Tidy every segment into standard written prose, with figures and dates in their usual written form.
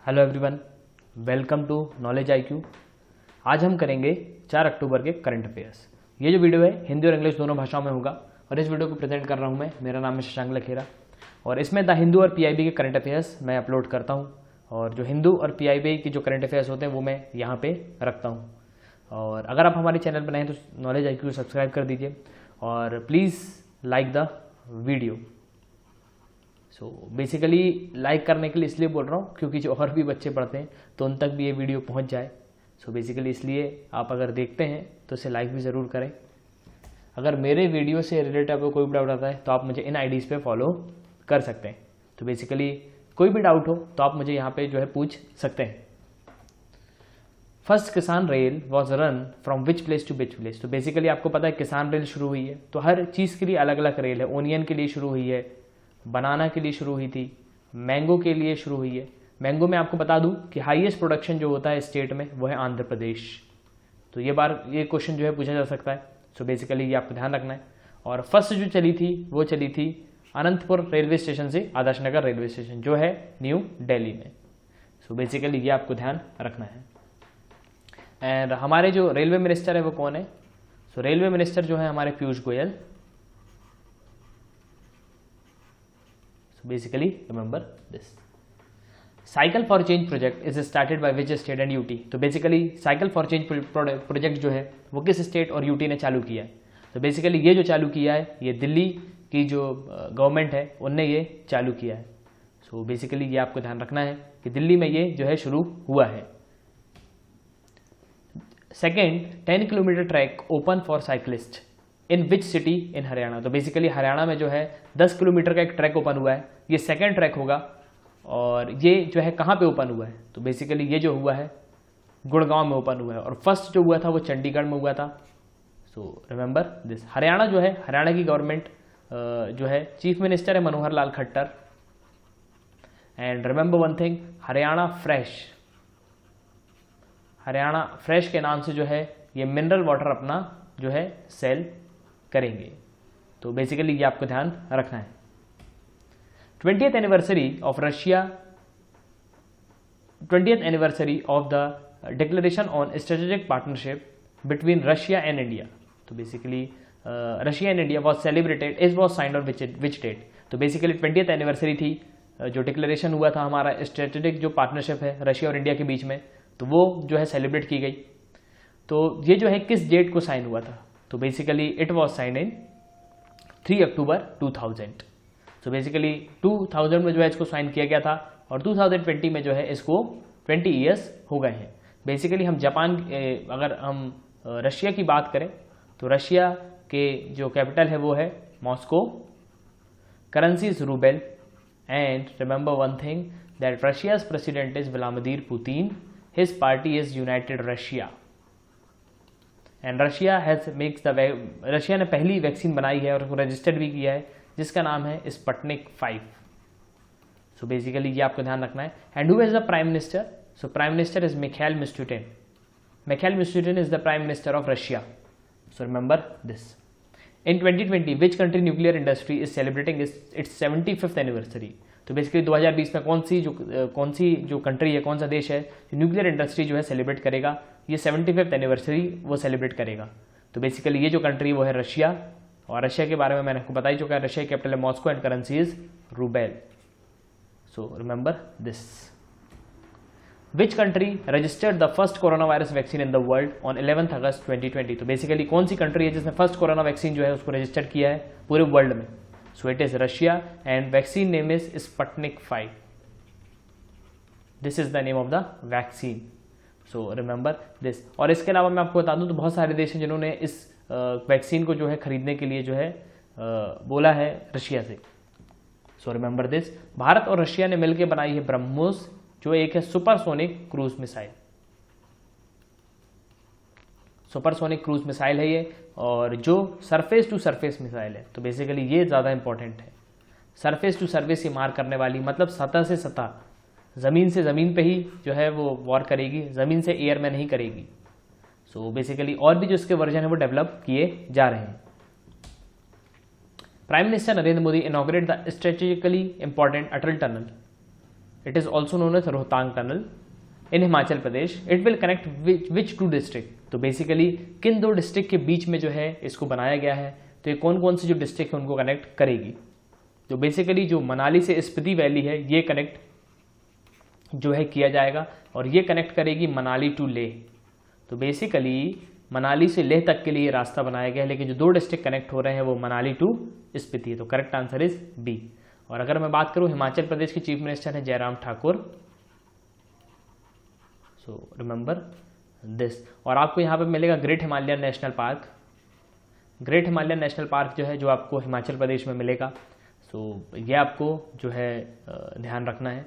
Hello everyone, welcome to knowledge IQ. आज हम करेंगे 4 अक्टूबर के करंट अफेयर्स। ये जो वीडियो है हिंदी और इंग्लिश दोनों भाषाओं में होगा और इस वीडियो को प्रेजेंट कर रहा हूँ मैं। मेरा नाम है शशांक लखेरा और इसमें द हिंदू और पीआईबी के करंट अफेयर्स मैं अपलोड करता हूँ और जो हिंदू और पीआईबी की जो करंट अफेयर्स होते हैं वो मैं यहाँ पे रखता हूँ। और अगर आप हमारे चैनल पर नए हैं तो नॉलेज आईक्यू सब्सक्राइब कर दीजिए और please like the video. So basically like करने के लिए इसलिए बोल रहा हूँ क्योंकि जो और भी बच्चे पढ़ते हैं तो उन तक भी ये वीडियो पहुँच जाए। सो बेसिकली इसलिए आप अगर देखते हैं तो इसे लाइक भी ज़रूर करें। अगर मेरे वीडियो से रिलेटेड आपको कोई भी डाउट आता है तो आप मुझे इन आईडीज़ पे फॉलो कर सकते हैं। तो बेसिकली कोई भी डाउट हो तो आप मुझे यहाँ पे जो है पूछ सकते हैं। फर्स्ट किसान rail was run from which place to which place. तो बेसिकली आपको पता है किसान रेल शुरू हुई है तो हर चीज़ के लिए अलग अलग रेल है। ओनियन के लिए शुरू हुई है, बनाना के लिए शुरू हुई थी, मैंगो के लिए शुरू हुई है। मैंगो में आपको बता दूं कि हाईएस्ट प्रोडक्शन जो होता है स्टेट में वो है आंध्र प्रदेश। तो ये क्वेश्चन जो है पूछा जा सकता है। सो बेसिकली ये आपको ध्यान रखना है। और फर्स्ट जो चली थी वो चली थी अनंतपुर रेलवे स्टेशन से आदर्श नगर रेलवे स्टेशन जो है न्यू दिल्ली में। सो बेसिकली ये आपको ध्यान रखना है। एंड हमारे जो रेलवे मिनिस्टर है वो कौन है? सो रेलवे मिनिस्टर जो है हमारे Piyush Goyal. Basically remember this. Cycle for change project is started by which state and UT. तो basically cycle for change project जो है वो किस स्टेट और यूटी ने चालू किया है? तो बेसिकली ये जो चालू किया है ये दिल्ली की जो गवर्नमेंट है उनने ये चालू किया है। सो बेसिकली ये आपको ध्यान रखना है कि दिल्ली में ये जो है शुरू हुआ है। Second, 10 kilometre track open for cyclist in which city in Haryana. तो बेसिकली हरियाणा में जो है 10 किलोमीटर का एक ट्रैक ओपन हुआ है। ये सेकंड ट्रैक होगा और ये जो है कहाँ पे ओपन हुआ है? तो बेसिकली ये जो हुआ है गुड़गांव में ओपन हुआ है और फर्स्ट जो हुआ था वो चंडीगढ़ में हुआ था। So remember this. हरियाणा जो है, हरियाणा की गवर्नमेंट जो है चीफ मिनिस्टर है Manohar Lal Khattar. And remember one thing, Haryana fresh के नाम से जो है ये मिनरल वाटर अपना जो है सेल करेंगे। तो बेसिकली ये आपको ध्यान रखना है। 20th anniversary of the declaration on strategic partnership between Russia and India. तो basically Russia and India was celebrated is was signed on which date. तो बेसिकली 20th एनिवर्सरी थी जो डिक्लेरेशन हुआ था हमारा स्ट्रेटेजिक जो पार्टनरशिप है रशिया और इंडिया के बीच में, तो वो जो है सेलिब्रेट की गई। तो ये जो है किस डेट को साइन हुआ था? तो basically it was sign in 3 October 2000। So basically 2000 में जो है इसको साइन किया गया था और 2020 में जो है इसको 20 ईयर्स हो गए हैं। बेसिकली हम अगर हम रशिया की बात करें तो रशिया के जो कैपिटल है वो है Moscow, currency is Rubel. And remember one thing that Russia's president is Vladimir Putin, his party is United Russia and Russia ने पहली वैक्सीन बनाई है और उसको रजिस्टर्ड भी किया है जिसका नाम है स्पुतनिक 5। सो बेसिकली ये आपको ध्यान रखना है। And who is the prime minister? So prime minister is Mikhail Mishustin. Mikhail Mishustin is the prime minister of Russia. So remember this. In 2020 which country nuclear industry is celebrating it's 75th anniversary. तो basically 2020 में कौन सी जो country है, कौन सा देश है जो न्यूक्लियर इंडस्ट्री जो है सेलिब्रेट करेगा? ये 75th एनिवर्सरी वो सेलिब्रेट करेगा। तो बेसिकली ये जो कंट्री वो है रशिया और रशिया के बारे में मैंने आपको बता ही चुका है। रशिया की कैपिटल है Moscow and currency is Rubel. So remember this. Which country registered the first corona virus vaccine in the world on 11 अगस्त 2020। तो बेसिकली कौन सी कंट्री है जिसने फर्स्ट कोरोना वैक्सीन जो है उसको रजिस्टर किया है पूरे वर्ल्ड में? So it is Russia and vaccine name is Sputnik 5। This is the name of the vaccine. So remember this. और इसके अलावा मैं आपको बता दूं तो बहुत सारे देश हैं जिन्होंने इस वैक्सीन को जो है खरीदने के लिए जो है बोला है रशिया से। So remember this. भारत और रशिया ने मिलकर बनाई है ब्रह्मोस जो एक है supersonic cruise missile. Supersonic cruise missile है ये और जो सरफेस टू सरफेस मिसाइल है। तो बेसिकली ये ज़्यादा इंपॉर्टेंट है। सरफेस टू सरफेस ही मार करने वाली, मतलब सतह से सतह, ज़मीन से ज़मीन पे ही जो है वो वॉर करेगी, ज़मीन से एयर में नहीं करेगी। सो बेसिकली और भी जो इसके वर्जन है वो डेवलप किए जा रहे हैं। Prime minister Narendra Modi inaugurate the strategically important Atal tunnel it is also known as Rohtang tunnel in Himachal Pradesh. It will connect which to district, तो बेसिकली किन दो डिस्ट्रिक्ट के बीच में जो है इसको बनाया गया है, तो ये कौन कौन सी जो डिस्ट्रिक्ट है उनको कनेक्ट करेगी। जो बेसिकली जो मनाली से स्पीति वैली है ये कनेक्ट जो है किया जाएगा, और ये कनेक्ट करेगी मनाली टू लेह। तो बेसिकली मनाली से लेह तक के लिए रास्ता बनाया गया है, लेकिन जो दो डिस्ट्रिक्ट कनेक्ट हो रहे हैं वो मनाली टू स्पीति है। तो करेक्ट आंसर इज बी। और अगर मैं बात करूं हिमाचल प्रदेश के चीफ मिनिस्टर हैं Jairam Thakur, so remember this. और आपको यहाँ पे मिलेगा great Himalayan national park. Great Himalayan national park जो है जो आपको हिमाचल प्रदेश में मिलेगा, सो ये आपको जो है ध्यान रखना है।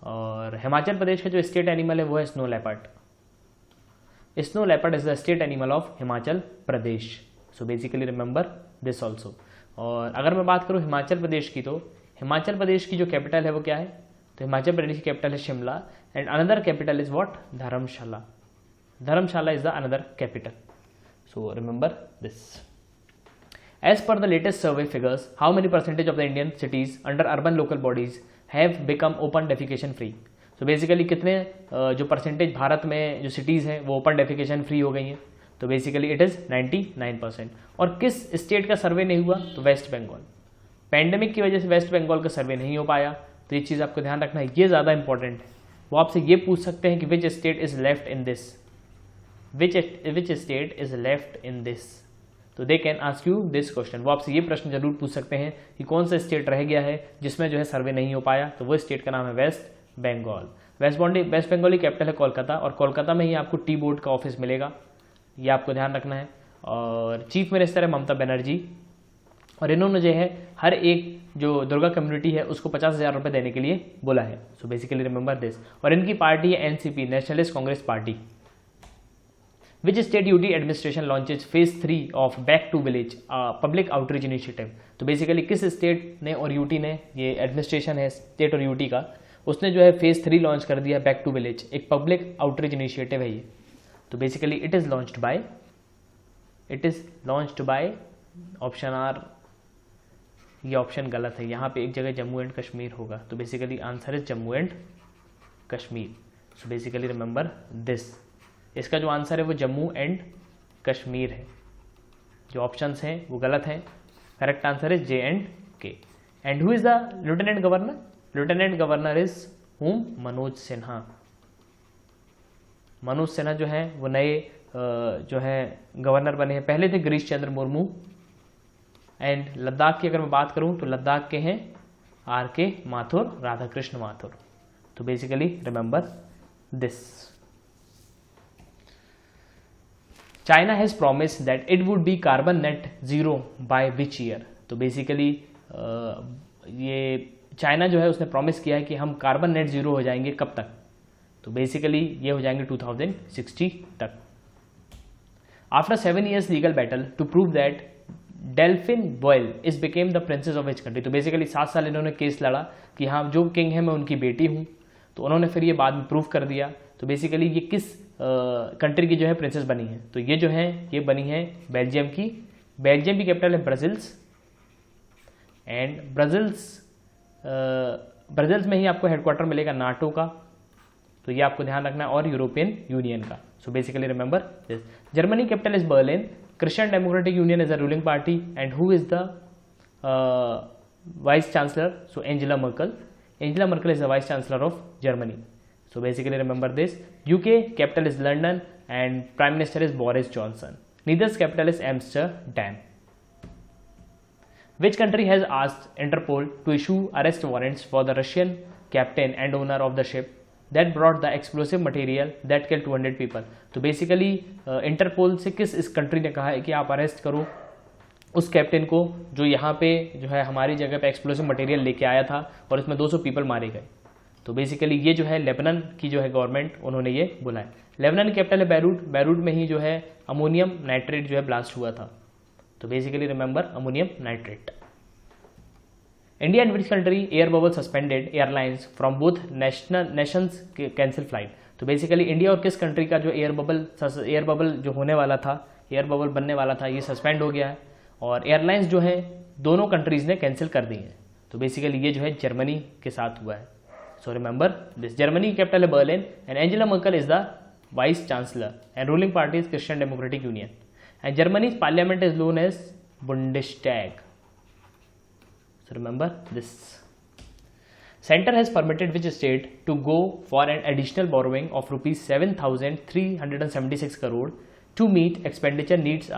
और हिमाचल प्रदेश का जो स्टेट एनिमल है वो है snow leopard. Snow leopard is the state animal of Himachal Pradesh, so basically remember this also. और अगर मैं बात करूँ हिमाचल प्रदेश की, तो हिमाचल प्रदेश की जो कैपिटल है वो क्या है, तो हिमाचल प्रदेश की कैपिटल है Shimla, and another capital is what, Dharamshala. Dharamshala is the another capital, so remember this. As per the latest survey figures, how many percentage of the Indian cities under urban local bodies have become open defecation free? So basically कितने जो percentage Bharat में जो cities हैं वो open defecation free हो गई हैं, तो बेसिकली इट इज़ 99%। और किस स्टेट का सर्वे नहीं हुआ, तो वेस्ट बंगाल। पैंडेमिक की वजह से वेस्ट बंगाल का सर्वे नहीं हो पाया, तो ये चीज़ आपको ध्यान रखना है, ये ज़्यादा इंपॉर्टेंट है। वो आपसे ये पूछ सकते हैं कि which state is left in this, which state is left in this, तो they can ask you this question. वो आपसे ये प्रश्न जरूर पूछ सकते हैं कि कौन सा स्टेट रह गया है जिसमें जो है सर्वे नहीं हो पाया, तो वो स्टेट का नाम है वेस्ट बंगाल। वेस्ट बंगाल की कैपिटल है कोलकाता, और कोलकाता में ही आपको टी बोर्ड का ऑफिस मिलेगा, ये आपको ध्यान रखना है। और चीफ मिनिस्टर है ममता बनर्जी, और इन्होंने जो है हर एक जो दुर्गा कम्युनिटी है उसको 50,000 रुपये देने के लिए बोला है, सो बेसिकली रिमेंबर दिस। और इनकी पार्टी है NCP, nationalist Congress party. Which state UT administration launches phase 3 of Back to Village public outreach initiative? तो बेसिकली किस स्टेट ने और यूटी ने, ये एडमिनिस्ट्रेशन है स्टेट और यूटी का, उसने जो है फेज 3 लॉन्च कर दिया बैक टू विलेज, एक पब्लिक आउटरीच इनिशिएटिव है ये। तो basically it is launched by option are, ये ऑप्शन गलत है, यहाँ पे एक जगह जम्मू एंड कश्मीर होगा, तो basically answer is Jammu and Kashmir. So basically remember this, इसका जो आंसर है वो जम्मू एंड कश्मीर है, जो ऑप्शंस हैं वो गलत हैं। Correct answer is J and के। And who is the lieutenant governor? Lieutenant governor is हुम? मनोज सिन्हा। मनोज सिन्हा जो है वो नए जो है गवर्नर बने हैं, पहले थे गिरीश चंद्र मुर्मू। एंड लद्दाख की अगर मैं बात करूं तो लद्दाख के हैं आर के माथुर, राधाकृष्ण माथुर। तो basically remember this. China has promise that it would be carbon net zero by which year? तो बेसिकली ये चाइना जो है उसने प्रॉमिस किया है कि हम कार्बन नेट जीरो हो जाएंगे, कब तक? तो बेसिकली ये हो जाएंगे 2060 तक। After 7 years legal battle to prove that Delphine boil is became the princess of which country? तो बेसिकली 7 साल इन्होंने केस लड़ा कि हाँ जो किंग है मैं उनकी बेटी हूँ, तो उन्होंने फिर ये बाद में प्रूव कर दिया। तो बेसिकली ये किस कंट्री की जो है प्रिंसेस बनी है? तो ये जो है ये बनी है बेल्जियम की। बेल्जियम की कैपिटल है ब्रजिल्स, एंड ब्रजिल्स में ही आपको हेडक्वार्टर मिलेगा नाटो का, तो ये आपको ध्यान रखना है, और यूरोपियन यूनियन का। So basically remember this. Germany capital is Berlin, Christian democratic union is a ruling party, and who is the vice chancellor? So Angela Merkel. Angela Merkel is the vice chancellor of Germany. So basically remember this. UK capital is London and Prime Minister is Boris Johnson. Netherlands capital is Amsterdam. Which country has asked Interpol to issue arrest warrants for the Russian captain and owner of the ship that brought the explosive material that killed 200 people? तो basically Interpol से किस इस country ने कहा है कि आप arrest करो उस कैप्टन को जो यहाँ पे जो है हमारी जगह पे एक्सप्लोसिव मटेरियल लेके आया था और इसमें 200 पीपल मारे गए? तो बेसिकली ये जो है लेबनान की जो है गवर्नमेंट, उन्होंने ये बोला है। लेबनान की कैपिटल है बैरूट, बैरूट में ही जो है अमोनियम नाइट्रेट जो है ब्लास्ट हुआ था। तो basically remember ammonium nitrate. India and which country air bubble suspended airlines from both Nations cancel flight? तो बेसिकली इंडिया और किस कंट्री का जो एयर बबल जो होने वाला था, एयर बबल बनने वाला था, ये सस्पेंड हो गया है, और एयरलाइंस जो है दोनों कंट्रीज ने कैंसिल कर दी हैं। तो बेसिकली ये जो है जर्मनी के साथ हुआ है। So remember this. Germany capital है Berlin and Angela Merkel is the vice chancellor and ruling party is Christian Democratic Union and Germany's parliament is known as Bundestag. So remember this. Center has permitted which state to go for an additional borrowing of rupees 7,376 crore to meet expenditure needs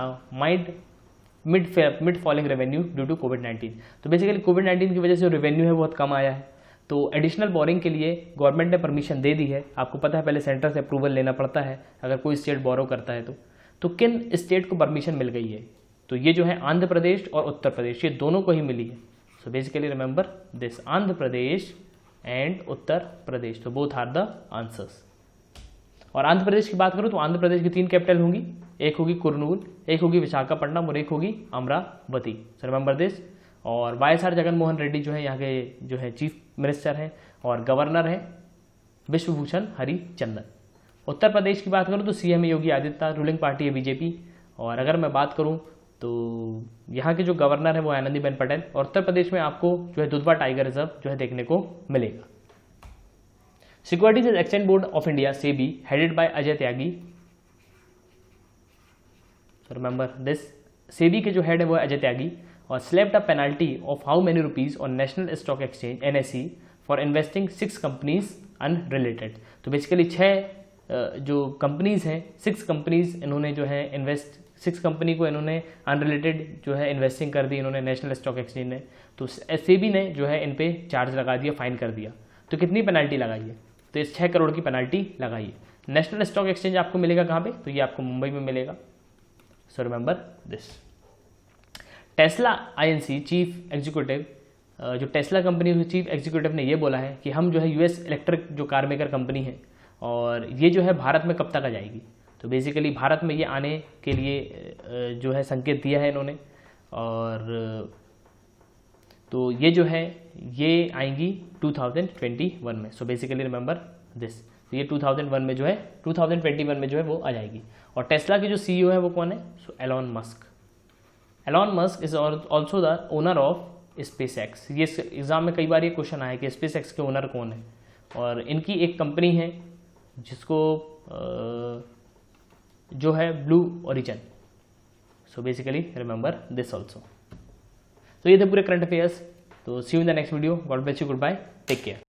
mid falling revenue due to COVID-19. तो basically कोविड-19 की वजह से जो revenue है बहुत कम आया है, तो एडिशनल बोरिंग के लिए गवर्नमेंट ने परमिशन दे दी है। आपको पता है पहले सेंटर से अप्रूवल लेना पड़ता है अगर कोई स्टेट बोरो करता है तो किन स्टेट को परमिशन मिल गई है? तो ये जो है आंध्र प्रदेश और उत्तर प्रदेश, ये दोनों को ही मिली है। So basically remember this, Andhra Pradesh and Uttar Pradesh, तो बोथ आर द आंसर्स। और आंध्र प्रदेश की बात करूँ तो आंध्र प्रदेश की 3 कैपिटल होंगी, एक होगी कुरनूल, एक होगी विशाखापट्टनम और एक होगी अमरावती। So remember this. और वाईएसआर जगनमोहन रेड्डी जो है यहाँ के जो है चीफ मिनिस्टर हैं और गवर्नर हैं विश्वभूषण हरिचंदन। उत्तर प्रदेश की बात करूँ तो CM Yogi Adityanath, ruling party है बीजेपी। और अगर मैं बात करूँ तो यहाँ के जो गवर्नर है वो आनंदीबेन पटेल। और उत्तर प्रदेश में आपको जो है दुधवा टाइगर रिजर्व जो है देखने को मिलेगा। Securities exchange board of India SEBI headed by Ajay Tyagi. Remember this, SEBI के जो हेड है वो अजय त्यागी और slapped a penalty of how many rupees on national stock exchange NSE for investing 6 companies unrelated. तो बेसिकली 6 जो कंपनीज हैं, 6 कंपनीज इन्होंने जो है इन्वेस्ट, 6 कंपनी को इन्होंने अनरिलेटेड जो है इन्वेस्टिंग कर दी इन्होंने नेशनल स्टॉक एक्सचेंज ने। तो सेबी ने जो है इन पे चार्ज लगा दिया, फाइन कर दिया। तो कितनी पेनल्टी लगाई है? तो इस 6 करोड़ की पेनल्टी लगाई है। नेशनल स्टॉक एक्सचेंज आपको मिलेगा कहाँ पे? तो ये आपको मुंबई में मिलेगा। So remember this. Tesla INC chief executive, जो टेस्ला कंपनी के चीफ एग्जीक्यूटिव ने ये बोला है कि हम जो है यूएस इलेक्ट्रिक जो कार मेकर कंपनी है और ये जो है भारत में कब तक आ जाएगी। तो बेसिकली भारत में ये आने के लिए जो है संकेत दिया है इन्होंने। और तो ये जो है ये आएंगी 2021 में। सो बेसिकली रिमेंबर दिस, तो ये 2001 में जो है 2021 में जो है वो आ जाएगी। और टेस्ला के जो सीईओ है वो कौन है? सो Elon Musk. Elon Musk is also the owner of space x. ये एग्जाम में कई बार ये क्वेश्चन आया कि स्पेस एक्स के ओनर कौन है, और इनकी एक कंपनी है जिसको जो है blue origin. So basically remember this also. तो ये थे पूरे करंट अफेयर्स। तो सी you in the next video. God bless you, good bye, take care.